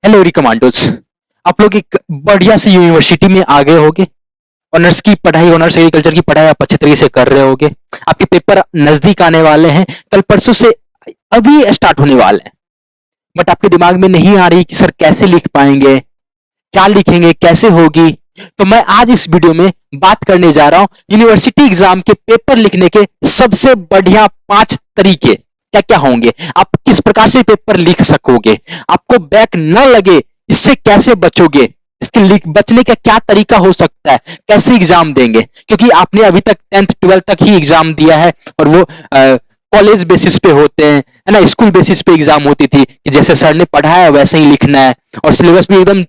Hello very commandos. आप लोग एक बढ़िया सी यूनिवर्सिटी में आ गए होगे। ऑनर्स की पढ़ाई, ऑनर्स एग्रीकल्चर की पढ़ाई आप अच्छे तरीके से कर रहे होगे। आपके पेपर नजदीक आने वाले हैं, कल परसों से अभी स्टार्ट होने वाले हैं। बट आपके दिमाग में नहीं आ रही कि सर कैसे लिख पाएंगे, क्या लिखेंगे, कैसे होगी। तो मैं आज इस वीडियो में बात करने जा रहा हूं यूनिवर्सिटी एग्जाम के पेपर लिखने के सबसे बढ़िया 5 तरीके क्या क्या होंगे, आप किस प्रकार से पेपर लिख सकोगे, आपको बैक न लगे, इससे कैसे बचोगे, इसके बचने का क्या तरीका हो सकता है, कैसे एग्जाम देंगे। क्योंकि आपने अभी तक 10th 12th तक ही एग्जाम दिया है और वो कॉलेज बेसिस पे होते हैं, है ना। स्कूल बेसिस पे एग्जाम होती थी कि जैसे सर ने पढ़ाया वैसे ही लिखना है और सिलेबस भी एकदम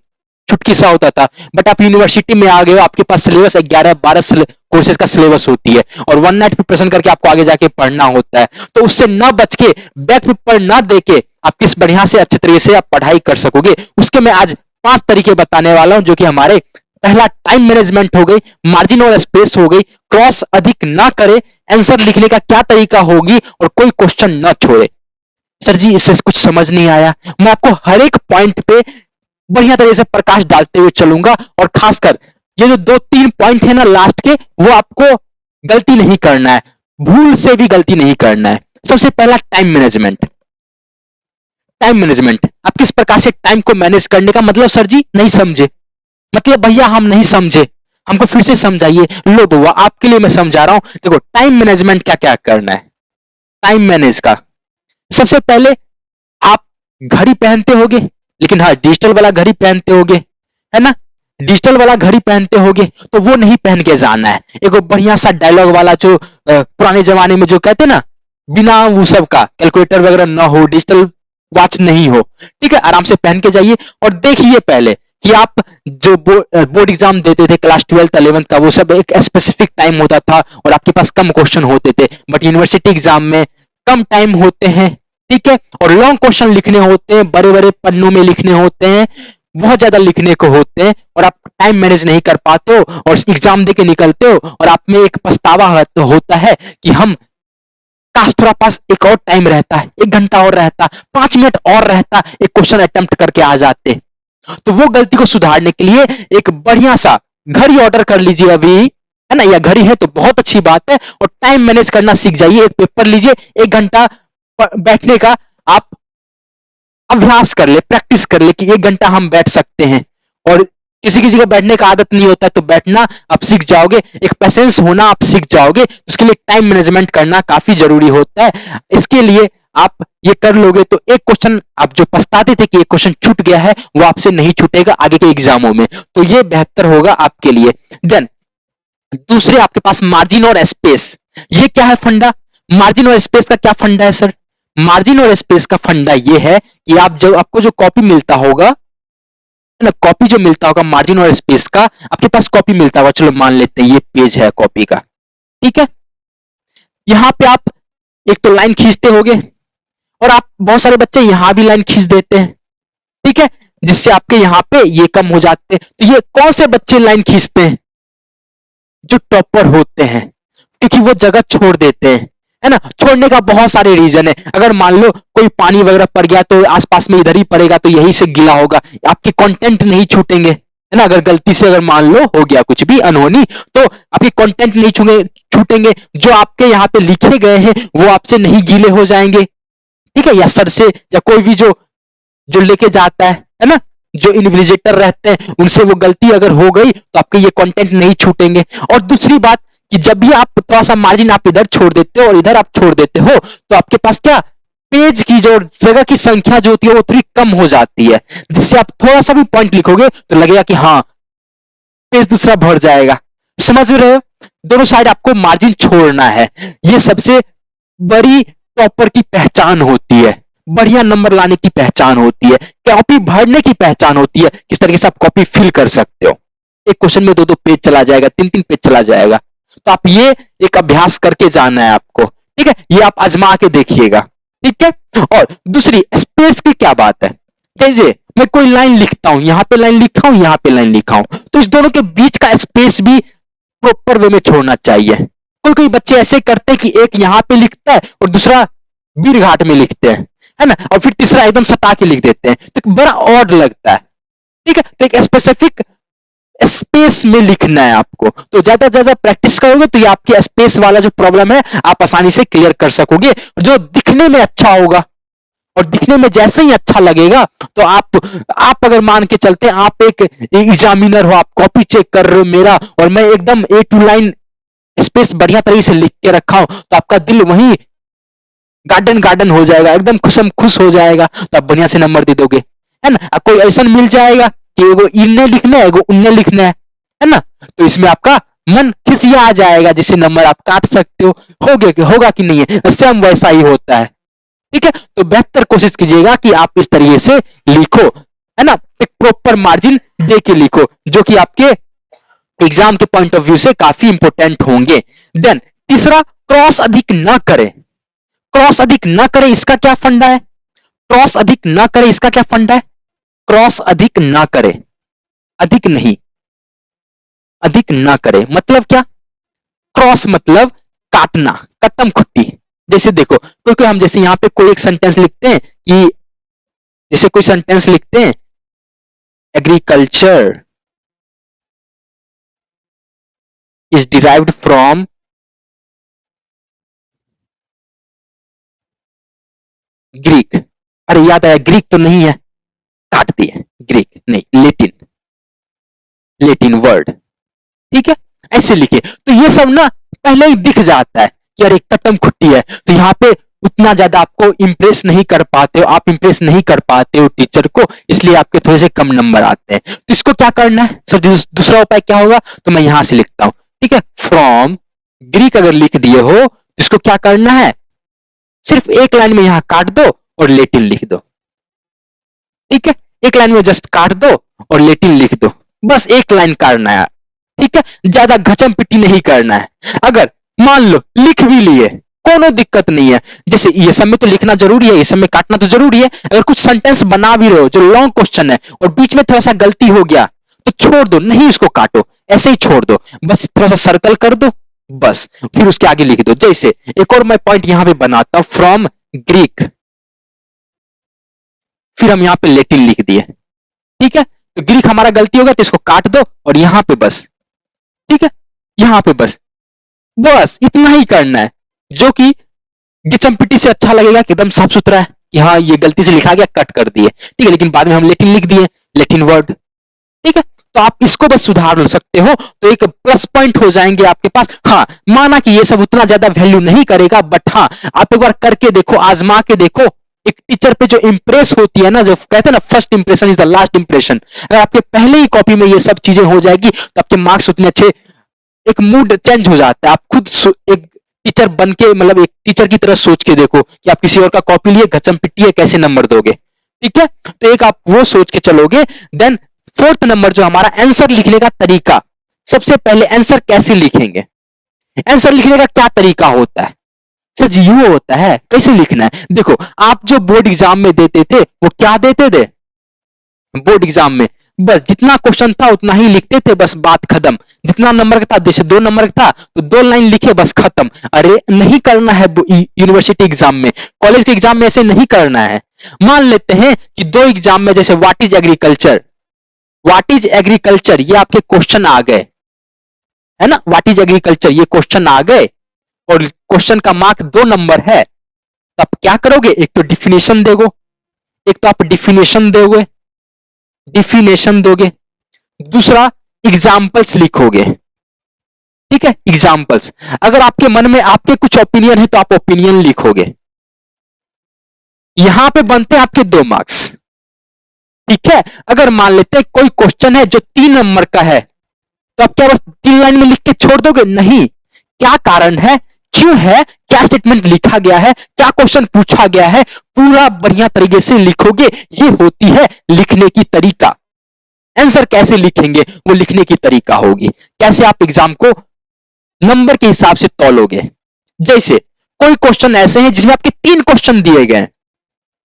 चुटकी सा होता था। बट आप यूनिवर्सिटी में आ गए हो, आपके पास सिलेबस 11 12 कोर्सेज का सिलेबस होती है और वन नाइट प्रिपरेशन करके आपको आगे जाके पढ़ना होता है। तो उससे ना बच के, बैक पेपर ना देके आप किस बढ़िया से अच्छे तरीके से आप पढ़ाई कर सकोगे, उसके मैं आज 5 तरीके बताने वाला हूं। जो कि हमारे पहला टाइम मैनेजमेंट हो गई, मार्जिन और स्पेस हो गई, क्रॉस अधिक ना करे, आंसर लिखने का क्या तरीका होगी और कोई क्वेश्चन ना छोड़े। सर जी इससे कुछ समझ नहीं आया। मैं आपको हर एक पॉइंट पे बढ़िया तरीके से प्रकाश डालते हुए चलूंगा और खासकर ये जो 2 3 पॉइंट है ना लास्ट के, वो आपको गलती नहीं करना है, भूल से भी गलती नहीं करना है। सबसे पहला टाइम मैनेजमेंट। टाइम मैनेजमेंट, आप किस प्रकार से टाइम को मैनेज करने का, मतलब सर जी नहीं समझे, मतलब भैया हम नहीं समझे, हमको फिर से समझाइए। लो बुआ आपके लिए मैं समझा रहा हूं। देखो टाइम मैनेजमेंट क्या क्या करना है। टाइम मैनेज का सबसे पहले, आप घड़ी पहनते होगे, लेकिन हाँ डिजिटल वाला घड़ी पहनते होगे, है ना। डिजिटल वाला घड़ी पहनते होगे तो वो नहीं पहन के जाना है। एक बढ़िया सा डायलॉग वाला जो पुराने जमाने में जो कहते ना, बिना वो सब का कैलकुलेटर वगैरह ना हो, डिजिटल वॉच नहीं हो, ठीक है, आराम से पहन के जाइए। और देखिए पहले कि आप जो बोर्ड एग्जाम देते थे क्लास 12th 11th का, वो सब एक स्पेसिफिक टाइम होता था और आपके पास कम क्वेश्चन होते थे। बट यूनिवर्सिटी एग्जाम में कम टाइम होते हैं, ठीक है, और लॉन्ग क्वेश्चन लिखने होते हैं, बड़े बड़े पन्नों में लिखने होते हैं, बहुत ज्यादा लिखने को होते हैं और आप टाइम मैनेज नहीं कर पाते हो और एग्जाम दे के निकलते हो और आप में एक पछतावा होता है कि हम काश थोड़ा पास एक और टाइम रहता है, 1 घंटा और रहता, 5 मिनट और रहता, एक क्वेश्चन अटेम्प्ट करके आ जाते। तो वो गलती को सुधारने के लिए एक बढ़िया सा घड़ी ऑर्डर कर लीजिए अभी, है ना, या घड़ी है तो बहुत अच्छी बात है, और टाइम मैनेज करना सीख जाइए। एक पेपर लीजिए, 1 घंटा बैठने का आप अभ्यास कर ले, प्रैक्टिस कर ले कि 1 घंटा हम बैठ सकते हैं। और किसी किसी को बैठने का आदत नहीं होता है, तो बैठना आप सीख जाओगे, एक पेशेंस होना आप सीख जाओगे। उसके लिए टाइम मैनेजमेंट करना काफी जरूरी होता है। इसके लिए आप ये कर लोगे तो एक क्वेश्चन आप जो पछताते थे कि एक क्वेश्चन छूट गया है, वो आपसे नहीं छूटेगा आगे के एग्जामों में, तो ये बेहतर होगा आपके लिए। देन दूसरे आपके पास मार्जिन और स्पेस। ये क्या है फंडा, मार्जिन और स्पेस का क्या फंडा है सर। मार्जिन और स्पेस का फंडा ये है कि आप जब आपको जो कॉपी मिलता होगा ना, कॉपी जो मिलता होगा मार्जिन और स्पेस का, आपके पास कॉपी मिलता होगा, चलो मान लेते हैं ये पेज है कॉपी का, ठीक है। यहां पे आप एक तो लाइन खींचते होगे और आप बहुत सारे बच्चे यहां भी लाइन खींच देते हैं, ठीक है, जिससे आपके यहां पे ये कम हो जाते हैं। तो ये कौन से बच्चे लाइन खींचते हैं, जो टॉपर होते हैं, क्योंकि वो जगह छोड़ देते हैं, है ना। छोड़ने का बहुत सारे रीजन है। अगर मान लो कोई पानी वगैरह पड़ गया तो आसपास में इधर ही पड़ेगा, तो यही से गीला होगा, आपके कंटेंट नहीं छूटेंगे, है ना। अगर गलती से अगर मान लो हो गया कुछ भी अनहोनी, तो आपके कंटेंट नहीं छूटेंगे, जो आपके यहाँ पे लिखे गए हैं वो आपसे नहीं गीले हो जाएंगे, ठीक है। या सर से, या कोई भी जो जो लेके जाता है ना, जो इन्विजिलेटर रहते हैं, उनसे वो गलती अगर हो गई तो आपके ये कंटेंट नहीं छूटेंगे। और दूसरी बात कि जब भी आप थोड़ा सा मार्जिन आप इधर छोड़ देते हो और इधर आप छोड़ देते हो, तो आपके पास क्या, पेज की जो जगह की संख्या जो होती है वो थोड़ी कम हो जाती है, जिससे आप थोड़ा सा भी पॉइंट लिखोगे तो लगेगा कि हाँ पेज दूसरा भर जाएगा। समझ रहे हो, दोनों साइड आपको मार्जिन छोड़ना है। ये सबसे बड़ी टॉपर की पहचान होती है, बढ़िया नंबर लाने की पहचान होती है, कॉपी भरने की पहचान होती है, किस तरीके से आप कॉपी फिल कर सकते हो। एक क्वेश्चन में 2 2 पेज चला जाएगा, 3 3 पेज चला जाएगा। तो आप ये एक अभ्यास करके जाना है आपको, ठीक है, ये आप आजमा के देखिएगा, ठीक है। और दूसरी स्पेस की क्या बात है, जैसे मैं कोई लाइन लिखता हूं, यहां पे लाइन लिखा हूं, यहां पे लाइन लिखा हूं, तो इस दोनों के बीच का स्पेस भी प्रॉपर वे में छोड़ना चाहिए। कोई कोई बच्चे ऐसे करते हैं कि एक यहां पे लिखता है और दूसरा बीर घाट में लिखते हैं, है ना, और फिर तीसरा एकदम सटा के लिख देते हैं, तो बड़ा ऑड लगता है। ठीक है, तो एक स्पेसिफिक स्पेस में लिखना है आपको, तो ज्यादा ज्यादा प्रैक्टिस करोगे तो ये आपके स्पेस वाला जो प्रॉब्लम है आप आसानी से क्लियर कर सकोगे, जो दिखने में अच्छा होगा। और दिखने में जैसे ही अच्छा लगेगा तो आप अगर मान के चलते हैं आप एक एग्जामिनर हो, आप कॉपी चेक कर रहे हो मेरा, और मैं एकदम ए टू लाइन स्पेस बढ़िया तरीके से लिख के रखा हूं, तो आपका दिल वहीं गार्डन गार्डन हो जाएगा, एकदम खुशम खुश हो जाएगा, तो आप बढ़िया से नंबर दे दोगे, है ना। कोई ऐसा मिल जाएगा कि एगो इन्ने लिखना है एगो उन्ने लिखना है ना, तो इसमें आपका मन खिसिया आ जाएगा, जिससे नंबर आप काट सकते हो। होगा कि नहीं है, सेम वैसा ही होता है। ठीक है, तो बेहतर कोशिश कीजिएगा कि आप इस तरीके से लिखो, है ना, एक प्रॉपर मार्जिन दे के लिखो, जो कि आपके एग्जाम के पॉइंट ऑफ व्यू से काफी इंपॉर्टेंट होंगे। देन तीसरा, क्रॉस अधिक ना करें। क्रॉस अधिक ना करें, इसका क्या फंडा है? क्रॉस अधिक ना करें, इसका क्या फंडा है? क्रॉस अधिक ना करें, अधिक नहीं, अधिक ना करें मतलब क्या? क्रॉस मतलब काटना, कट्टम खुट्टी। जैसे देखो, क्योंकि हम जैसे यहां पे कोई एक सेंटेंस लिखते हैं कि, जैसे कोई सेंटेंस लिखते हैं, agriculture is derived from Greek. अरे याद आया, ग्रीक तो नहीं है, काट दिए, ग्रीक नहीं, लेटिन, लेटिन वर्ड। ठीक है, ऐसे लिखे तो ये सब ना पहले ही दिख जाता है कि अरे कट्टम खुट्टी है, तो यहाँ पे उतना ज्यादा आपको इंप्रेस नहीं कर पाते हो, आप इंप्रेस नहीं कर पाते हो टीचर को, इसलिए आपके थोड़े से कम नंबर आते हैं। तो इसको क्या करना है सर, दूसरा उपाय क्या होगा, तो मैं यहां से लिखता हूं। ठीक है, फ्रॉम ग्रीक अगर लिख दिए हो तो इसको क्या करना है, सिर्फ एक लाइन में यहां काट दो और लेटिन लिख दो। ठीक है, एक लाइन में जस्ट काट दो और लेटिन लिख दो, बस एक लाइन काटना है। ठीक है, ज्यादा घचम पिटी नहीं करना है। अगर मान लो लिख भी लिए, कोनो दिक्कत नहीं है, जैसे ये सब में तो लिखना जरूरी है, ये सब में काटना तो जरूरी है। अगर कुछ सेंटेंस बना भी रहे हो जो लॉन्ग क्वेश्चन है और बीच में थोड़ा सा गलती हो गया तो छोड़ दो, नहीं उसको काटो, ऐसे ही छोड़ दो, बस थोड़ा सा सर्कल कर दो, बस फिर उसके आगे लिख दो। जैसे एक और मैं पॉइंट यहां पे बनाता हूं, फ्रॉम ग्रीक, फिर हम यहां पे लेटिन लिख दिए। ठीक है, तो ग्रीक हमारा गलती होगा तो इसको काट दो और यहां पे बस, ठीक है, यहां पे बस, बस इतना ही करना है, जो कि गिचमपिटी से अच्छा लगेगा कि एकदम साफ सुथरा है कि हाँ ये गलती से लिखा गया, कट कर दिए। ठीक है, लेकिन बाद में हम लेटिन लिख दिए, लेटिन वर्ड। ठीक है, तो आप इसको बस सुधार सकते हो, तो एक प्लस पॉइंट हो जाएंगे आपके पास। हाँ, माना कि ये सब उतना ज्यादा वैल्यू नहीं करेगा, बट हाँ आप एक बार करके देखो, आजमा के देखो। एक टीचर पे जो इंप्रेस होती है ना, जो कहते हैं ना first impression is the last impression, अगर आपके पहले ही कॉपी में ये सब चीजें हो जाएगी तो आपके मार्क्स उतने अच्छे, एक मूड चेंज हो जाता है। आप खुद एक टीचर बन के, मतलब एक टीचर की तरह सोच के देखो कि आप किसी और का कॉपी लिए घचम पिट्टी है, कैसे नंबर दोगे। ठीक है, तो एक आप वो सोच के चलोगे। देन फोर्थ नंबर जो हमारा आंसर लिखने का तरीका, सबसे पहले आंसर कैसे लिखेंगे, आंसर लिखने का क्या तरीका होता है सर जी, यू होता है, कैसे लिखना है। देखो, आप जो बोर्ड एग्जाम में देते थे वो क्या देते थे, बोर्ड एग्जाम में बस जितना क्वेश्चन था उतना ही लिखते थे, बस बात खत्म। जितना नंबर का था, जैसे 2 नंबर का था तो 2 लाइन लिखे, बस खत्म। अरे नहीं करना है यूनिवर्सिटी एग्जाम में, कॉलेज के एग्जाम में ऐसे नहीं करना है। मान लेते हैं कि 2 एग्जाम में, जैसे what is agriculture, what is agriculture ये आपके क्वेश्चन आ गए, है ना, व्हाट इज एग्रीकल्चर ये क्वेश्चन आ गए और क्वेश्चन का मार्क 2 नंबर है, तो आप क्या करोगे, एक तो डिफिनेशन दोगे, एक तो आप डिफिनेशन दोगे, डिफिनेशन दोगे, दूसरा एग्जाम्पल्स लिखोगे। ठीक है, एग्जाम्पल्स, अगर आपके मन में आपके कुछ ओपिनियन है तो आप ओपिनियन लिखोगे। यहां पे बनते हैं आपके 2 मार्क्स। ठीक है, अगर मान लेते हैं कोई क्वेश्चन है जो 3 नंबर का है, तो आप क्या बस 3 लाइन में लिख के छोड़ दोगे, नहीं, क्या कारण है, क्यों है, क्या स्टेटमेंट लिखा गया है, क्या क्वेश्चन पूछा गया है, पूरा बढ़िया तरीके से लिखोगे। ये होती है लिखने की तरीका। आंसर कैसे लिखेंगे वो लिखने की तरीका होगी, कैसे आप एग्जाम को नंबर के हिसाब से तौलोगे। जैसे कोई क्वेश्चन ऐसे हैं जिसमें आपके 3 क्वेश्चन दिए गए हैं,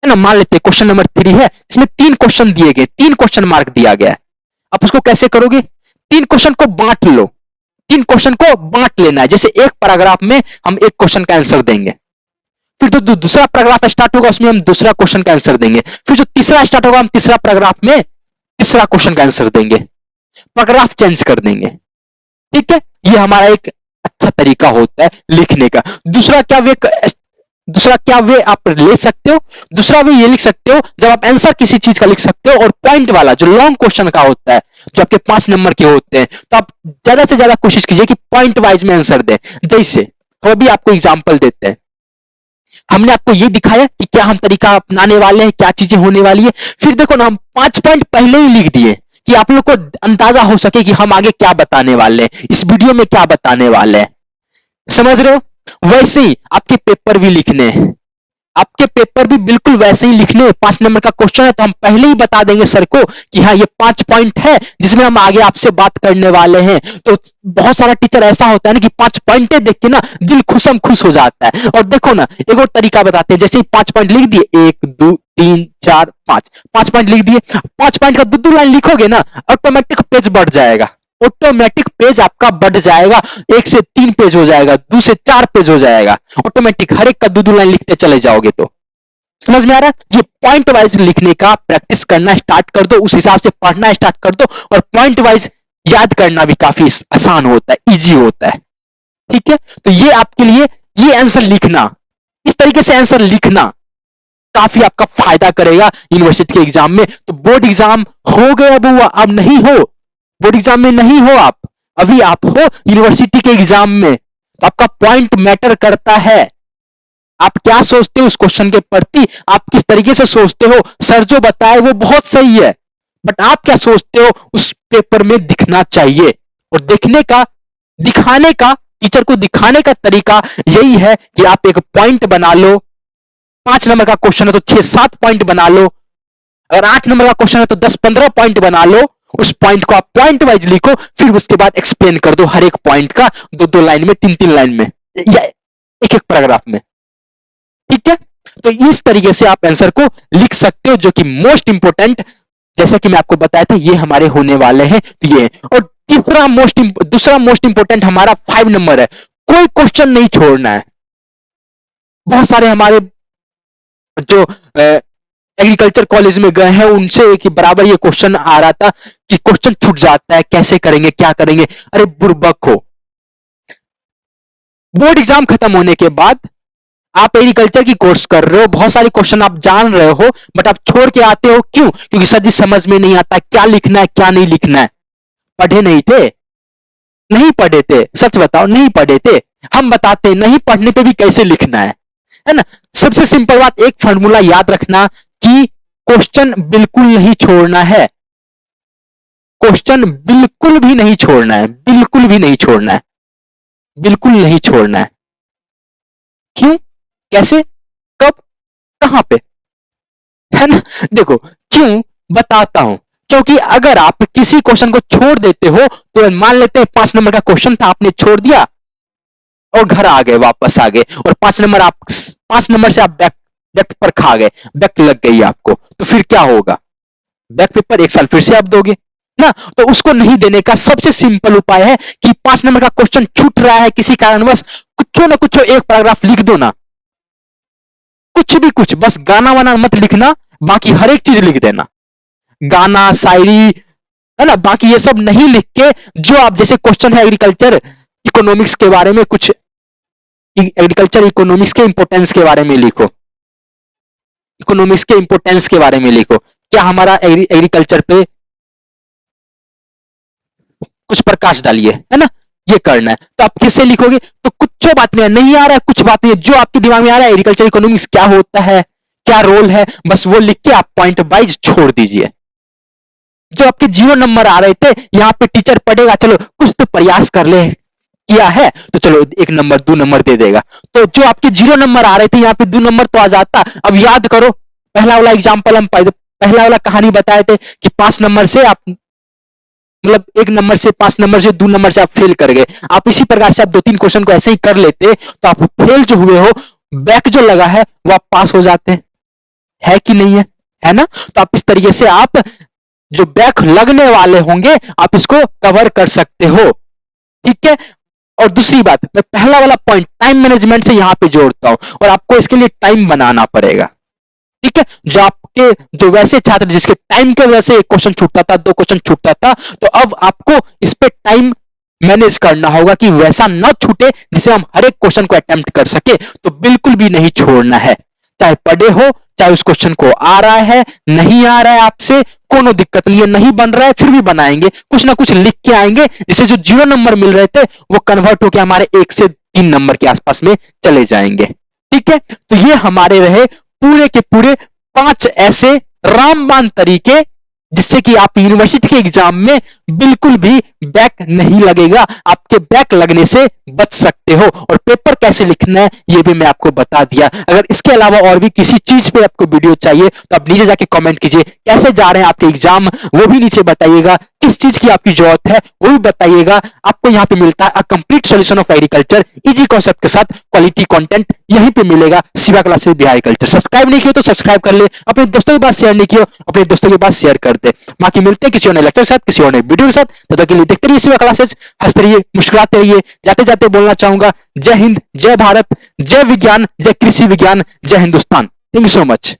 है ना, मान लेते हैं क्वेश्चन नंबर 3 है, इसमें 3 क्वेश्चन दिए गए, 3 क्वेश्चन मार्क दिया गया है। आप उसको कैसे करोगे, 3 क्वेश्चन को बांट लो, 3 क्वेश्चन को बांट लेना है। जैसे एक पैराग्राफ में हम एक क्वेश्चन का आंसर देंगे, फिर जो दूसरा पैराग्राफ स्टार्ट होगा उसमें हम दूसरा क्वेश्चन का आंसर देंगे, फिर जो तीसरा स्टार्ट होगा हम तीसरा पैराग्राफ में तीसरा क्वेश्चन का आंसर देंगे, पैराग्राफ चेंज कर देंगे। ठीक है, ये हमारा एक अच्छा तरीका होता है लिखने का। दूसरा क्या वे आप ले सकते हो, दूसरा वे ये लिख सकते हो जब आप आंसर किसी चीज का लिख सकते हो और पॉइंट वाला जो लॉन्ग क्वेश्चन का होता है, जो आपके 5 नंबर के होते हैं, तो आप ज्यादा से ज्यादा कोशिश कीजिए कि पॉइंट वाइज में आंसर दें। जैसे हम अभी आपको एग्जांपल देते हैं, हमने आपको ये दिखाया कि क्या हम तरीका अपनाने वाले हैं, क्या चीजें होने वाली है। फिर देखो ना, हम 5 पॉइंट पहले ही लिख दिए कि आप लोग को अंदाजा हो सके कि हम आगे क्या बताने वाले हैं, इस वीडियो में क्या बताने वाले हैं। समझ रहे हो? वैसे ही आपके पेपर भी लिखने हैं, आपके पेपर भी बिल्कुल वैसे ही लिखने हैं। 5 नंबर का क्वेश्चन है तो हम पहले ही बता देंगे सर को कि हाँ ये 5 पॉइंट है जिसमें हम आगे आपसे बात करने वाले हैं। तो बहुत सारा टीचर ऐसा होता है ना कि 5 पॉइंट देख के ना दिल खुश हो जाता है। और देखो ना, एक और तरीका बताते हैं, जैसे ही 5 पॉइंट लिख दिए, 1 2 3 4 5 पॉइंट लिख दिए, 5 पॉइंट का दो लाइन लिखोगे ना, ऑटोमेटिक पेज बढ़ जाएगा, ऑटोमेटिक पेज आपका बढ़ जाएगा, 1 से 3 पेज हो जाएगा, 2 से 4 पेज हो जाएगा, ऑटोमेटिक हर एक का दो लाइन लिखते चले जाओगे। तो समझ में आ रहा है? ये पॉइंट वाइज लिखने का प्रैक्टिस करना स्टार्ट कर दो, उस हिसाब से पढ़ना स्टार्ट कर दो, और पॉइंट वाइज याद करना भी काफी आसान होता है, इजी होता है। ठीक है, तो ये आपके लिए, ये आंसर लिखना, इस तरीके से आंसर लिखना काफी आपका फायदा करेगा यूनिवर्सिटी के एग्जाम में। तो बोर्ड एग्जाम हो गया बुआ, अब नहीं हो, बोर्ड एग्जाम में नहीं हो आप, अभी आप हो यूनिवर्सिटी के एग्जाम में, तो आपका पॉइंट मैटर करता है। आप क्या सोचते हो उस क्वेश्चन के प्रति, आप किस तरीके से सोचते हो, सर जो बताए वो बहुत सही है, बट आप क्या सोचते हो उस पेपर में दिखना चाहिए। और दिखाने का टीचर को दिखाने का तरीका यही है कि आप एक पॉइंट बना लो। 5 नंबर का क्वेश्चन है तो 6-7 पॉइंट बना लो, अगर 8 नंबर का क्वेश्चन है तो 10-15 पॉइंट बना लो। उस पॉइंट को आप पॉइंट वाइज लिखो, फिर उसके बाद एक्सप्लेन कर दो हर एक पॉइंट का, 2-2 लाइन में, 3-3 लाइन में, या एक पैराग्राफ में। ठीक है, तो इस तरीके से आप आंसर को लिख सकते हो, जो कि मोस्ट इंपोर्टेंट, जैसा कि मैं आपको बताया था, ये हमारे होने वाले हैं। तो ये, और दूसरा मोस्ट इंपोर्टेंट हमारा 5 नंबर है, कोई क्वेश्चन नहीं छोड़ना है। बहुत सारे हमारे जो एग्रीकल्चर कॉलेज में गए हैं उनसे कि बराबर ये क्वेश्चन आ रहा था कि क्वेश्चन छूट जाता है, कैसे करेंगे, क्या करेंगे। अरे बुर्बक हो, बोर्ड एग्जाम खत्म होने के बाद आप एग्रीकल्चर की कोर्स कर रहे हो, बहुत सारे क्वेश्चन आप जान रहे हो, बट आप छोड़ के आते हो क्यों? क्योंकि सर जी समझ में नहीं आता क्या लिखना है क्या नहीं लिखना है। पढ़े नहीं थे? नहीं पढ़े थे, सच बताओ, नहीं पढ़े थे। हम बताते नहीं पढ़ने पे भी कैसे लिखना है ना। सबसे सिंपल बात, एक फॉर्मूला याद रखना कि क्वेश्चन बिल्कुल नहीं छोड़ना है, क्वेश्चन बिल्कुल भी नहीं छोड़ना है, बिल्कुल भी नहीं छोड़ना है, बिल्कुल नहीं छोड़ना है। क्यों, कैसे, कब, कहां पे, है ना। देखो क्यों बताता हूं, क्योंकि अगर आप किसी क्वेश्चन को छोड़ देते हो, तो मान लेते हैं 5 नंबर का क्वेश्चन था, आपने छोड़ दिया और घर आ गए, वापस आ गए, और 5 नंबर से आप बैक पर खा गए, बैक लग गई आपको, तो फिर क्या होगा? बैक पेपर 1 साल फिर से आप दोगे ना। तो उसको नहीं देने का सबसे सिंपल उपाय है कि 5 नंबर का क्वेश्चन छूट रहा है किसी कारणवश, कुछ ना कुछ एक पैराग्राफ लिख दो ना, कुछ भी कुछ, बस गाना वाना मत लिखना, बाकी हर एक चीज लिख देना, गाना, शायरी, है ना। बाकी ये सब नहीं लिख के, जो आप, जैसे क्वेश्चन है एग्रीकल्चर इकोनॉमिक्स के बारे में, कुछ एग्रीकल्चर इकोनॉमिक्स के इंपोर्टेंस के बारे में लिखो, इकोनॉमिक्स के इंपोर्टेंस के बारे में लिखो, क्या हमारा एग्रीकल्चर पे कुछ प्रकाश डालिए, है ना, ये करना है। तो आप किससे लिखोगे? तो कुछ बात नहीं आ रहा है, कुछ बात नहीं है, जो आपके दिमाग में आ रहा है, एग्रीकल्चर इकोनॉमिक्स क्या होता है, क्या रोल है, बस वो लिख के आप पॉइंट वाइज छोड़ दीजिए। जो आपके 0 नंबर आ रहे थे, यहां पे टीचर पढ़ेगा, चलो कुछ तो प्रयास कर ले, किया है तो चलो 1 नंबर 2 नंबर दे देगा। तो जो आपके 0 नंबर आ रहे थे, यहाँ पे 2 नंबर तो आ जाता। अब याद करो, पहला वाला एग्जाम्पल, हम पहला वाला कहानी बताए थे कि 5 नंबर से आप, मतलब 1 नंबर से, 5 नंबर से, 2 नंबर से आप फेल कर गए। आप इसी प्रकार से आप 2-3 क्वेश्चन को ऐसे ही कर लेते, तो आप फेल जो हुए हो, बैक जो लगा है वो आप पास हो जाते है कि नहीं है ना। तो आप इस तरीके से आप जो बैक लगने वाले होंगे, आप इसको कवर कर सकते हो। ठीक है, और दूसरी बात, मैं पहला वाला पॉइंट टाइम मैनेजमेंट से यहां पे जोड़ता हूं, और आपको इसके लिए टाइम बनाना पड़ेगा। ठीक है, जो आपके जो वैसे छात्र जिसके टाइम के वजह से एक क्वेश्चन छूटता था, दो क्वेश्चन छूटता था, तो अब आपको इस पे टाइम मैनेज करना होगा कि वैसा ना छूटे, जिसे हम हर एक क्वेश्चन को अटेम्प्ट कर सके। तो बिल्कुल भी नहीं छोड़ना है, चाहे पढ़े हो, चाहे उस क्वेश्चन को आ रहा है, नहीं आ रहा है आपसे, कोनो दिक्कत नहीं है, नहीं बन रहा है फिर भी बनाएंगे, कुछ ना कुछ लिख के आएंगे, जिससे जो 0 नंबर मिल रहे थे वो कन्वर्ट होकर हमारे 1 से 3 नंबर के आसपास में चले जाएंगे। ठीक है, तो ये हमारे रहे पूरे के पूरे 5 ऐसे रामबाण तरीके, जिससे कि आप यूनिवर्सिटी के एग्जाम में बिल्कुल भी बैक नहीं लगेगा, आपके बैक लगने से बच सकते हो। और पेपर कैसे लिखना है ये भी मैं आपको बता दिया। अगर इसके अलावा और भी किसी चीज पे आपको वीडियो चाहिए तो आप नीचे जाके कमेंट कीजिए, कैसे जा रहे हैं आपके एग्जाम वो भी नीचे बताइएगा, किस चीज की आपकी जरूरत है वो भी बताइएगा। आपको यहाँ पे मिलता है a complete solution of agriculture, easy concept के साथ क्वालिटी कंटेंट यहीं पे मिलेगा, Shiva classes Bihar agriculture. Subscribe नहीं किया तो सब्सक्राइब कर ले, अपने दोस्तों के पास शेयर नहीं किया अपने दोस्तों के पास शेयर कर दे। बाकी मिलते हैं किसी और लेक्चर के साथ, किसी और वीडियो के साथ, तब तक के लिए देखते रहिए शिवा क्लासेस, हंसते रहिए, मुस्कुराते रहिए। जाते जाते बोलना चाहूंगा, जय हिंद, जय भारत, जय विज्ञान, जय कृषि विज्ञान, जय Hindustan. Thank you so much.